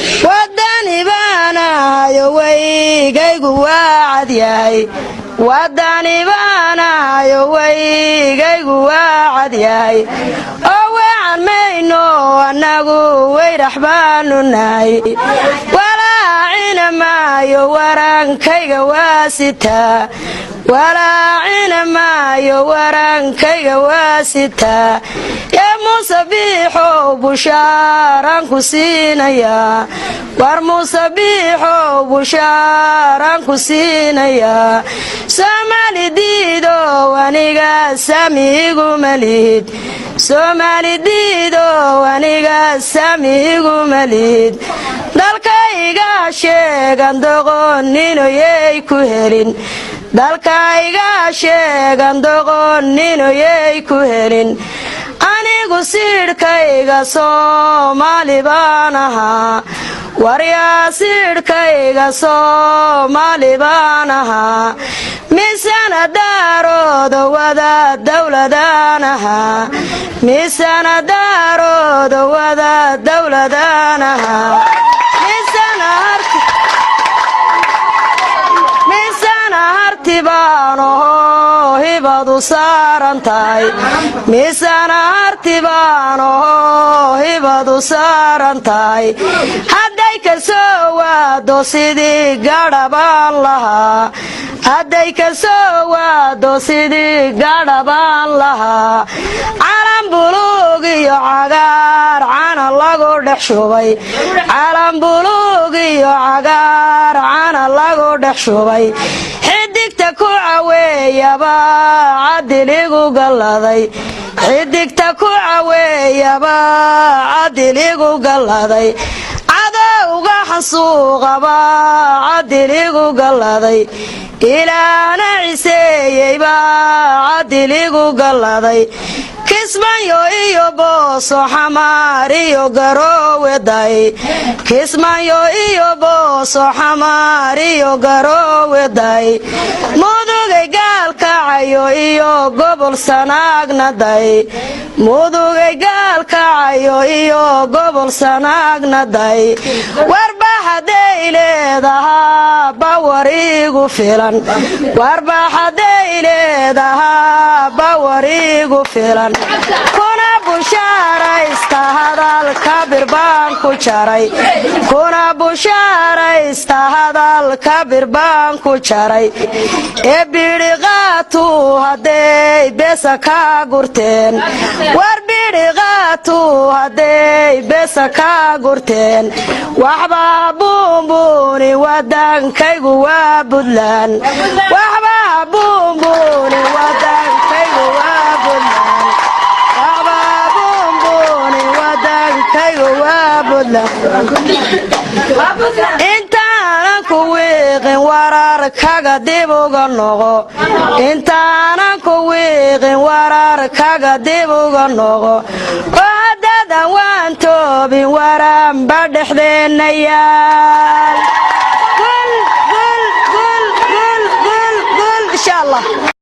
wadani baanahayo weygaygu waa cad yahay wadani baanahayo weygaygu waa cad yahay oo weecan mayno annagu weyrax baanu nahay walaacina maayo warankayga waa sitaa walaacina maayo warankayga waa sitaa ee muuse biixow bushaaran ku siinayaa war muuse biixow bushaaran ku siinayaa soomaali diidow aniga saamiguma lihid soomaali diidow aniga saamiguma lihid dalkayga sheegan doqonninoyay ku helin dalkayga sheegan doqonninoyay ku helin anigu siidhkayga soomaali baan ahaa waryaa siidhkayga soomaali baan ahaa misana daarooda wada dawladaan ahaa misana daarooda wada dawladaan ahaa misana harti baan ahoo hibadu saaran tahay misana harti baan ahoo hibadu saaran tahay hadday ka soo waado sidii gadhabaan lahaa hadday ka soo waado sidii gadhabaan lahaa calan buluug iyo cagaar cana lagu dhex shubay calan buluug iyo cagaar cana lagu dhex shubay xidigta ku caweeyaba cadiligu galladay xidigta ku caweeyaba cadiligu galladay cadowga xasuuqaba cadiligu galladay ilaana ciseeyeyba cadiligu galladay kismayo iyo booso xamaar iyo garooweday kismayo iyo booso xamaar iyo garooweday mudugay gaalkacayo iyo gobol sanaagnaday mudugay gaalkacayo iyo gobol sanaagnaday warba hadday leedahaa bawar igu filan warba hadday leedahaa bawar igu filan kuna bushaaraysta hadalka birbaan ku jaray kuna bushaaraysta hadalka birbaan ku jaray ee bidhiqaatu hadday besa ka gurteen war bidhiqaatu hadday besa ka gurteen waxba buunbuuni wadankaygu waa buntland waxba buunbuuni wadankaygu waa buntland intaanan ku wiiqin wararkaga dib uga noqo intaanan ku wiiqin wararkaga dib uga noqo oo haddadan waan toobin waranba dhexdeenna yaal